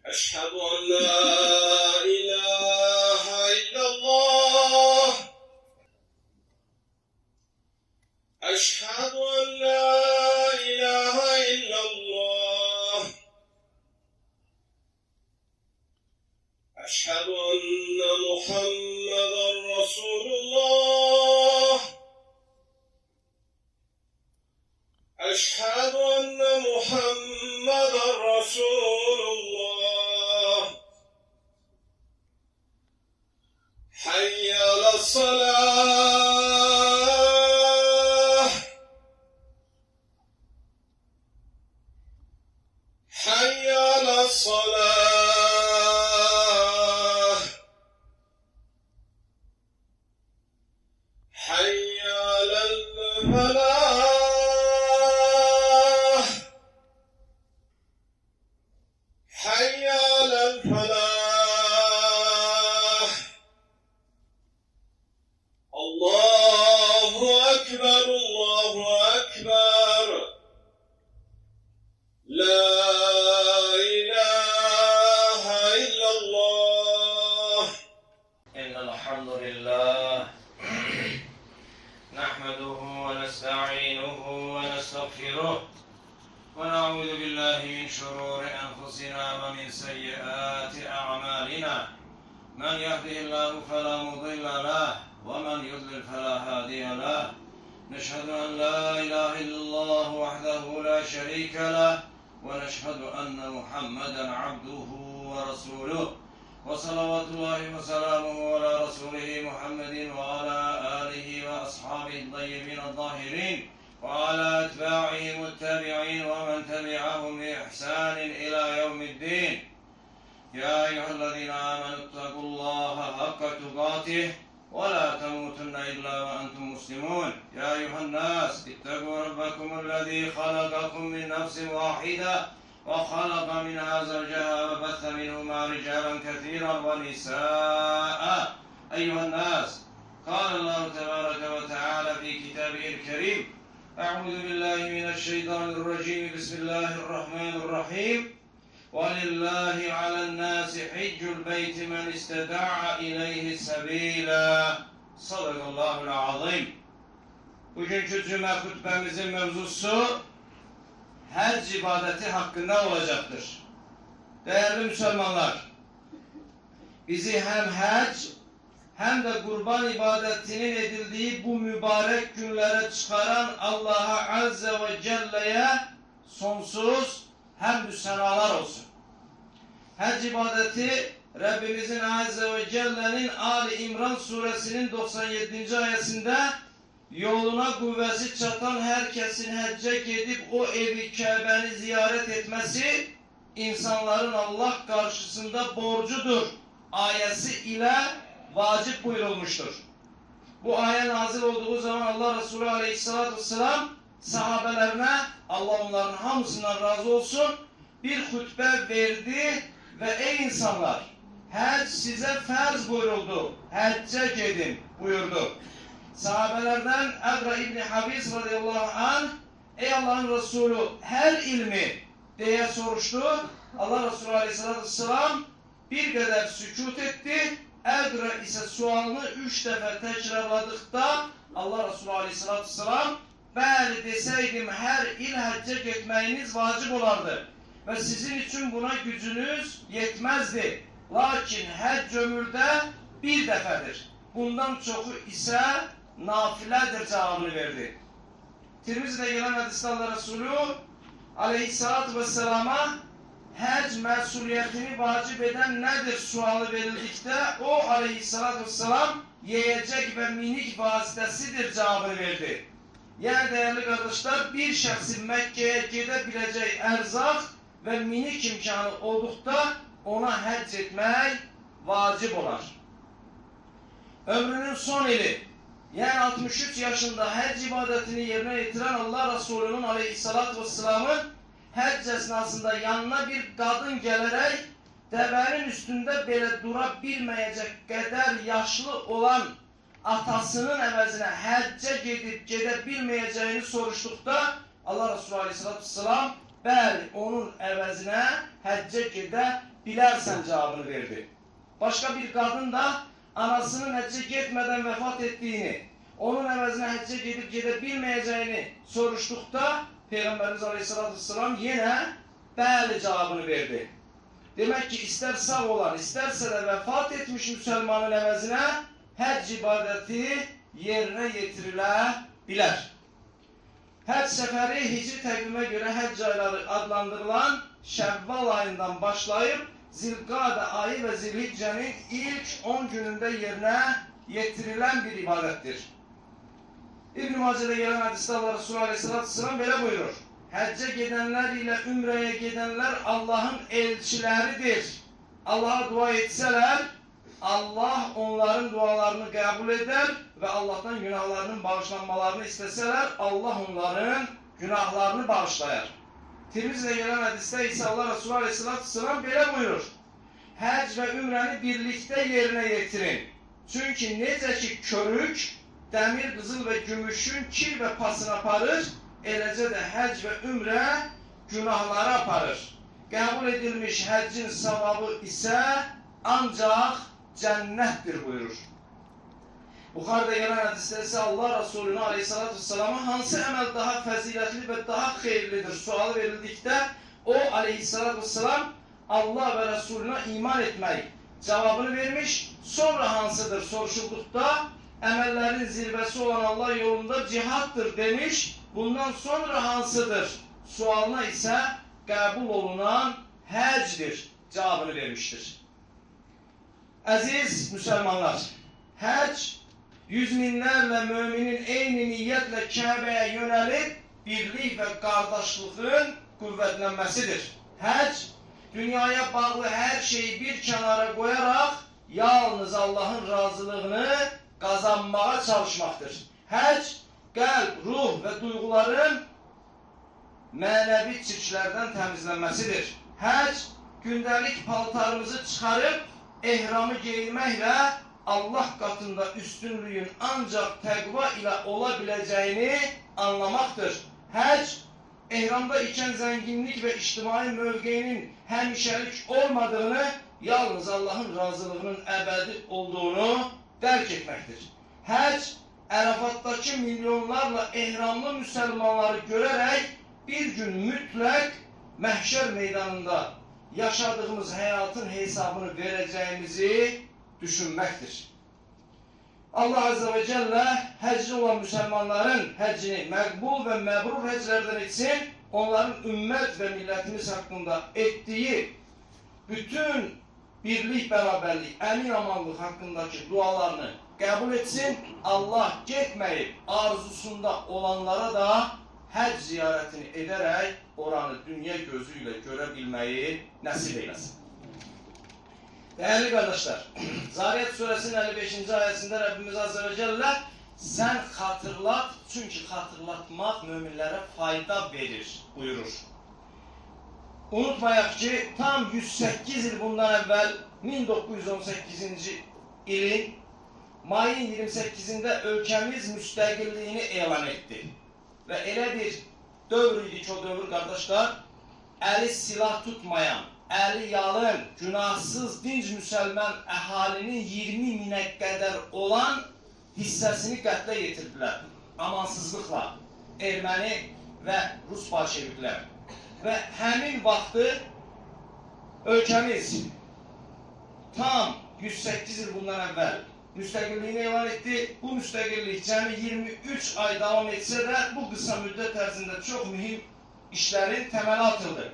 أشهد أن لا إله إلا الله. أشهد أن لا إله إلا الله. أشهد أن محمدا رسول الله. أشهد أن محمدا رسول الله. حي على الصلاة. حي على الصلاة. حي على الفلاح. حي على الفلاح. الله أكبر الله أكبر. لا إله إلا الله. إن الحمد لله نحمده ونستعينه ونستغفره ونعوذ بالله من شرور أنفسنا ومن سيئات أعمالنا. من يهده الله فلا مضل له ومن يضلل فلا هادي له. نشهد أن لا إله إلا الله وحده لا شريك له ونشهد أن محمدا عبده ورسوله وصلوات الله وسلامه على رسوله محمد وعلى آله وأصحابه الطيبين الطاهرين وعلى أتباعهم والتابعين ومن تبعهم بإحسان إلى يوم الدين. يا أيها الذين آمنوا اتقوا الله حق تقاته ولا تموتن إلا وأنتم مسلمون. يا أيها الناس اتقوا ربكم الذي خلقكم من نفس واحدة وخلق منها زوجها وبث منهما رجالا كثيرا ونساء. أيها الناس قال الله تبارك وتعالى في كتابه الكريم: أعوذ بالله من الشيطان الرجيم. بسم الله الرحمن الرحيم. ولله على الناس حج البيت من استطاع إليه سبيلا. Sadakallahul azim. Bugünkü cuma hutbemizin mevzusu hac ibadeti hakkında olacaktır. Değerli Müslümanlar, bizi hem hac hem de kurban ibadetinin edildiği bu mübarek günlere çıkaran Allah'a Azze ve Celle'ye sonsuz hamdü senalar olsun. Hac ibadeti Rabbimizin Azze ve Celle'nin Ali İmran suresinin 97. ayetinde yoluna kuvvesi çatan herkesin hacca gidip o evi Kabe'ni ziyaret etmesi insanların Allah karşısında borcudur ayeti ile vacip buyurulmuştur. Bu ayet nazil olduğu zaman Allah Resulü Aleyhisselatü Vesselam sahabelerine, Allah onların hamısından razı olsun, bir hutbe verdi ve ey insanlar, hac size farz buyuruldu, hacca gidin buyurdu. Sahabelerden Ebra İbni Habis radıyallahu anh, ey Allah'ın Resulü her ilmi diye soruştu. Allah Resulü Aleyhisselatü Vesselam bir kadar sükut etti. Ebra ise sualını 3 defa tekrarladıkta Allah Resulü Aleyhisselatü Vesselam "Bəli deseydim her il hacca gitmeyiniz vacip olardı ve sizin için buna gücünüz yetmezdi. Lakin hac ömürde bir defedir. Bundan çoku ise nafiledir" cevabını verdi. Tirmizi'de gelen hadiste Allah Resulü Aleyhisselatü Vesselam'a hac mesuliyetini vacip eden nedir sualı verildikte o Aleyhisselatü Vesselam yiyecek ve minik vasıtasıdır cevabını verdi. Yani değerli kardeşler, bir şahsın Mekke'ye gidebileceği erzak ve minik imkanı oldukta ona hac etmek vacip olar. Ömrünün son ili, yani 63 yaşında hac ibadetini yerine getiren Allah Resulü'nün Aleyhisselatü Vesselam'ın hac esnasında yanına bir kadın gelerek devenin üstünde bile durabilmeyecek kadar yaşlı olan atasının əvəzinə həcca gedib gedə bilməyəcəyini soruşduqda Allah Resulü Aleyhisselatü Vesselam bəli onun əvəzinə həcca gedə bilərsən cavabını verdi. Başqa bir qadın da anasının həccə getmədən vəfat etdiyini, onun əvəzinə həccə gedib gedə bilməyəcəyini soruşduqda Peyğəmbərimiz Aleyhisselatü Vesselam yenə bəli cavabını verdi. Demək ki, istər sağ olan, istərsə də vəfat etmiş müsəlmanın əvəzinə həcc ibadəti yerinə yetirilə bilər. Həcc səfəri hicri təqvimə görə həcc ayları adlandırılan Şəvval ayından başlayıb Zilqadə ayı və Zilhiccənin ilk 10 günündə yerinə yetirilən bir ibadətdir. İbn-i Macədə gələn hədisdə Allah Resulü Aleyhisselatü Vesselam belə buyurur. Həccə gedənlər ilə ümrəyə gedənlər Allahın elçiləridir. Allah'a dua etsələr, Allah onların dualarını qəbul edər və Allah'tan günahlarının bağışlanmalarını istəsələr, Allah onların günahlarını bağışlayar. Tirmizdə gələn hədisdə isə Allah Resulü Aleyhisselatü Vesselam belə buyurur. Həcc və ümrəni birlikdə yerinə yetirin. Çünki necə ki körük, dəmir, qızıl və gümüşün kir və pasını aparır, eləcə də həcc və ümrə günahları aparır. Qəbul edilmiş həccin savabı isə ancaq cənnətdir buyurur. Buxarıda gələn hədisdə isə Allah Resulü'nün Aleyhisselatü Vesselam'a hansı əməl daha fəzilətli və daha xeyirlidir sualı verildikdə o Aleyhisselatü Vesselam Allah və Resulü'na iman etmək cavabını vermiş, sonra hansıdır soruşulduqda əməllərin zirvəsi olan Allah yolunda cihaddır demiş, bundan sonra hansıdır sualına isə qəbul olunan həcdir cavabını vermişdir. Əziz müsəlmanlar, həcc yüz minlərlə müminin eyni niyyətlə Kəbəyə yönəlib birlik və qardaşlığın qüvvətlənməsidir. Həcc, dünyaya bağlı hər şeyi bir kənara qoyaraq yalnız Allahın razılığını qazanmağa çalışmaqdır. Həcc, qəlb, ruh və duyğuların mənəvi çirklərdən təmizlənməsidir. Həcc, gündəlik paltarımızı çıxarıb ehramı geyinməklə Allah qatında üstünlüyün ancaq təqva ilə ola biləcəyini anlamaqdır. Həcc, ehramda ikən zənginlik və ictimai mövqeyinin həmişəlik olmadığını, yalnız Allahın razılığının əbədi olduğunu dərk etməkdir. Həcc, Ərafatdakı milyonlarla ehramlı müsəlmanları görərək bir gün mütləq məhşər meydanında yaşadığımız həyatın hesabını verəcəyimizi düşünməkdir. Allah Azze ve Celle həcci olan müsəlmanların həccini məqbul və məbrur həcclərdən etsin, onların ümmət və millətimiz haqqında etdiyi bütün birlik, bərabərlik, əmin amanlıq haqqındakı dualarını qəbul etsin. Allah getməyib arzusunda olanlara da həcc ziyarətini edərək oranı dünya gözü ilə görə bilməyi nəsib eyləsin. Değerli kardeşler, Zariyat Suresinin 55. ayetinde Rabbimiz Azze ve Celle sen hatırlat, çünkü hatırlatmak müminlere fayda verir buyurur. Unutmayaq ki, tam 108 yıl bundan evvel 1918. ilin mayın 28'inde ülkemiz müstəqilliyini elan etti. Ve elə bir dövr idi ki, o dövr kardeşler, eli silah tutmayan, əli yalın, günahsız, dinc müsəlman əhalinin 20 minə qədər olan hissəsini qətlə yetirdilər. Amansızlıqla erməni və Rus bolşeviklər. Və həmin vaxtı ölkəmiz tam 108 il bundan əvvəl müstəqilliyini elan etdi. Bu müstəqillik cəmi 23 ay davam etsə də bu qısa müddət ərzində çox mühüm işlərin təməli atıldı.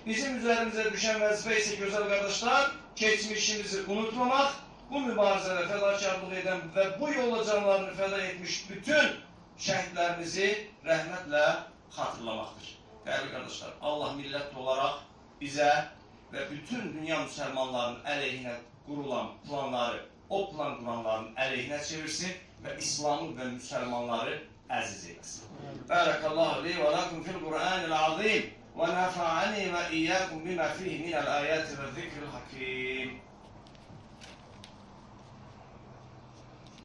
Bizim üzərimizə düşən vəzifə isə gözəl qardaşlar, keçmişimizi unutmamaq, bu mübarizədə fədakarlıq edən və bu yolla canlarını fəda etmiş bütün şəhidlərimizi rəhmətlə xatırlamaqdır. Dəyərli qardaşlar, Allah millət olaraq bizə və bütün dünya müsəlmanlarının əleyhinə qurulan planları, o plan quranların əleyhinə çevirsin və İslamı və müsəlmanları əziz eyləsin. Barakallahu li və lakum fil Qur'anil azim. ونفعني وإياكم بما فيه من الآيات والذكر الحكيم.